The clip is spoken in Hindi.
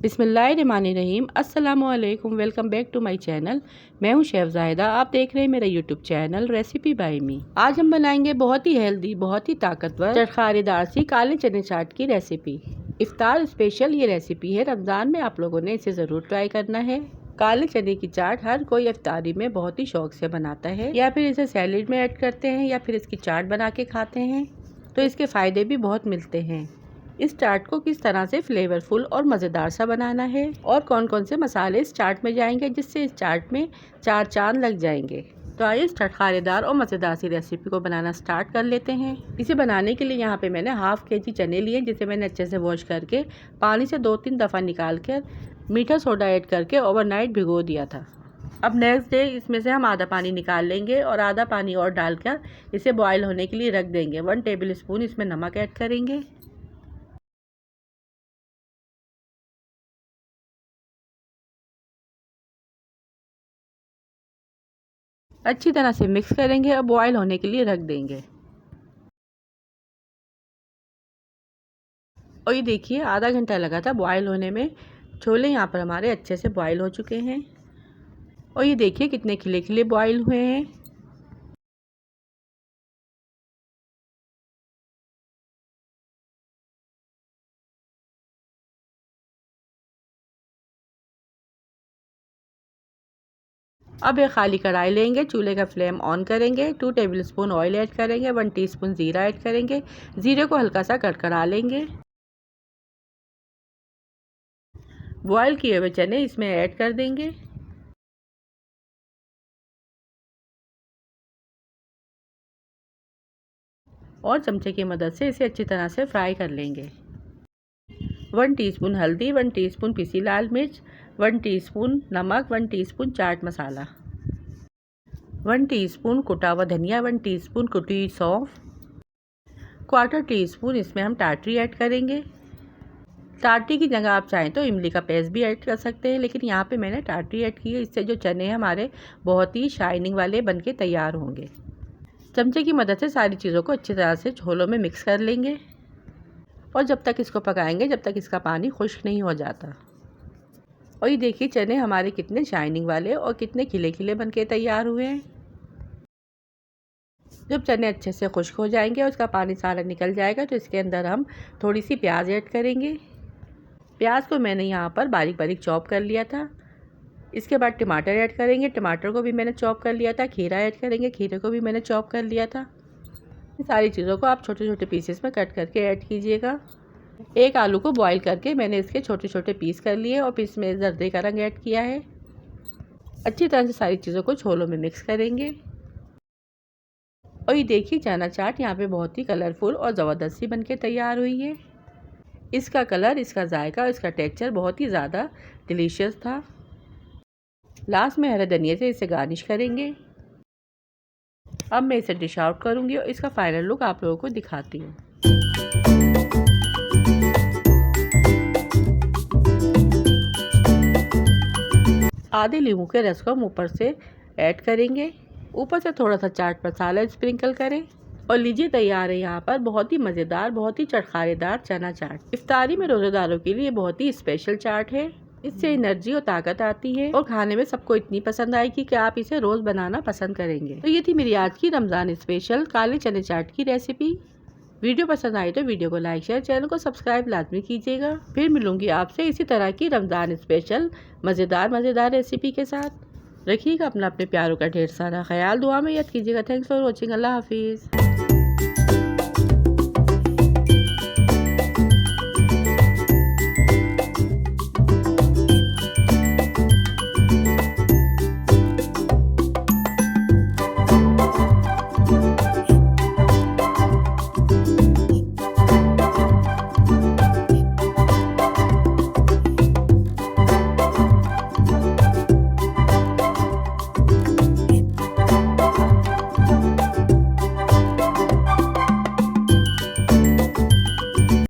बिस्मिल्लाहिर्रहमानिर्रहीम। अस्सलामु अलैकुम। Welcome back to my channel. मैं हूं शेफ जाहिदा। आप देख रहे हैं मेरा YouTube channel recipe by me. आज हम बनाएंगे बहुत ही हेल्दी, बहुत ही ताकतवर चटखारेदार सी काले चने चाट की रेसिपी। इफ्तार स्पेशल ये रेसिपी है। रमज़ान में आप लोगों ने इसे ज़रूर ट्राई करना है। काले चने की चाट हर कोई इफ्तारी में बहुत ही शौक से बनाता है, या फिर इसे सैलेड में ऐड करते हैं, या फिर इसकी चाट बना के खाते हैं। तो इसके फ़ायदे भी बहुत मिलते हैं। इस चाट को किस तरह से फ्लेवरफुल और मज़ेदार सा बनाना है, और कौन कौन से मसाले इस चाट में जाएंगे जिससे इस चाट में 4 चांद लग जाएंगे। तो आइए इस चटखारेदार और मज़ेदार सी रेसिपी को बनाना स्टार्ट कर लेते हैं। इसे बनाने के लिए यहाँ पे मैंने हाफ केजी चने लिए, जिसे मैंने अच्छे से वॉश करके पानी से 2-3 दफ़ा निकाल कर मीठा सोडा ऐड करके ओवरनाइट भिगो दिया था। अब नेक्स्ट डे इसमें से हम आधा पानी निकाल लेंगे और आधा पानी और डालकर इसे बॉयल होने के लिए रख देंगे। 1 टेबल स्पून इसमें नमक ऐड करेंगे। अच्छी तरह से मिक्स करेंगे और बॉयल होने के लिए रख देंगे। और ये देखिए आधा घंटा लगा था बॉयल होने में। छोले यहाँ पर हमारे अच्छे से बॉयल हो चुके हैं, और ये देखिए कितने खिले खिले बॉयल हुए हैं। अब एक खाली कढ़ाई लेंगे, चूल्हे का फ्लेम ऑन करेंगे, 2 टेबल स्पून ऑयल ऐड करेंगे, 1 टीस्पून ज़ीरा ऐड करेंगे। ज़ीरे को हल्का सा कड़कड़ा लेंगे। बॉयल किए हुए चने इसमें ऐड कर देंगे और चमचे की मदद से इसे अच्छी तरह से फ्राई कर लेंगे। 1 टीस्पून हल्दी, 1 टीस्पून पिसी लाल मिर्च, 1 टीस्पून नमक, 1 टीस्पून चाट मसाला, 1 टीस्पून कुटा हुआ धनिया, 1 टीस्पून कुटी हुई सौंफ, 1/4 टीस्पून इसमें हम टाटरी ऐड करेंगे। टाटरी की जगह आप चाहें तो इमली का पेस्ट भी ऐड कर सकते हैं, लेकिन यहाँ पे मैंने टाटरी ऐड की है। इससे जो चने हमारे बहुत ही शाइनिंग वाले बनके तैयार होंगे। चमचे की मदद से सारी चीज़ों को अच्छी तरह से छोलों में मिक्स कर लेंगे, और जब तक इसको पकाएंगे जब तक इसका पानी खुश्क नहीं हो जाता। और ये देखिए चने हमारे कितने शाइनिंग वाले और कितने खिले खिले बनके तैयार हुए हैं। जब चने अच्छे से खुश्क हो जाएंगे और इसका पानी सारा निकल जाएगा, तो इसके अंदर हम थोड़ी सी प्याज ऐड करेंगे। प्याज को मैंने यहाँ पर बारीक बारीक चॉप कर लिया था। इसके बाद टमाटर ऐड करेंगे, टमाटर को भी मैंने चॉप कर लिया था। खीरा ऐड करेंगे, खीरे को भी मैंने चॉप कर लिया था। इन सारी चीज़ों को आप छोटे छोटे पीसेस में कट करके ऐड कीजिएगा। एक आलू को बॉईल करके मैंने इसके छोटे छोटे पीस कर लिए और पीस में जर्दे का रंग ऐड किया है। अच्छी तरह से सारी चीज़ों को छोलों में मिक्स करेंगे। और ये देखिए चना चाट यहाँ पे बहुत ही कलरफुल और ज़बरदस्त सी बनके तैयार हुई है। इसका कलर, इसका जायका, इसका टेक्सचर बहुत ही ज़्यादा डिलीशियस था। लास्ट में हरे धनिया से इसे गार्निश करेंगे। अब मैं इसे डिश आउट करूँगी और इसका फाइनल लुक आप लोगों को दिखाती हूँ। आधे नींबू के रस को हम ऊपर से ऐड करेंगे। ऊपर से थोड़ा सा चाट मसाला स्प्रिंकल करें, और लीजिए तैयार है यहाँ पर बहुत ही मज़ेदार, बहुत ही चटखारेदार चना चाट। इफ्तारी में रोज़ेदारों के लिए बहुत ही स्पेशल चाट है। इससे एनर्जी और ताकत आती है, और खाने में सबको इतनी पसंद आएगी कि आप इसे रोज़ बनाना पसंद करेंगे। तो ये थी मेरी आज की रमज़ान स्पेशल काले चने चाट की रेसिपी। वीडियो पसंद आई तो वीडियो को लाइक शेयर, चैनल को सब्सक्राइब लाजमी कीजिएगा। फिर मिलूंगी आपसे इसी तरह की रमज़ान स्पेशल मज़ेदार रेसिपी के साथ। रखिएगा अपना अपने प्यारों का ढेर सारा ख्याल। दुआ में याद कीजिएगा। Thanks for watching. अल्लाह हाफिज़।